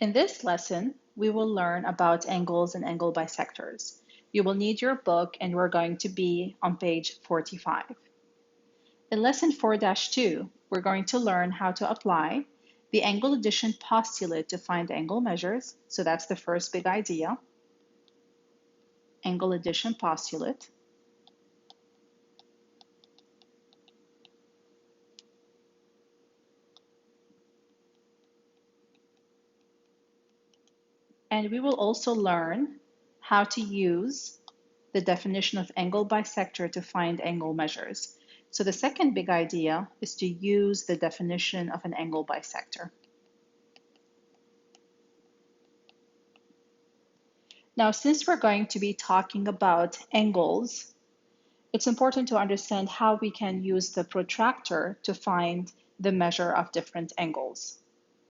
In this lesson, we will learn about angles and angle bisectors. You will need your book and we're going to be on page 45. In lesson 4-2, we're going to learn how to apply the angle addition postulate to find angle measures. So that's the first big idea, angle addition postulate. And we will also learn how to use the definition of angle bisector to find angle measures. So the second big idea is to use the definition of an angle bisector. Now, since we're going to be talking about angles, it's important to understand how we can use the protractor to find the measure of different angles.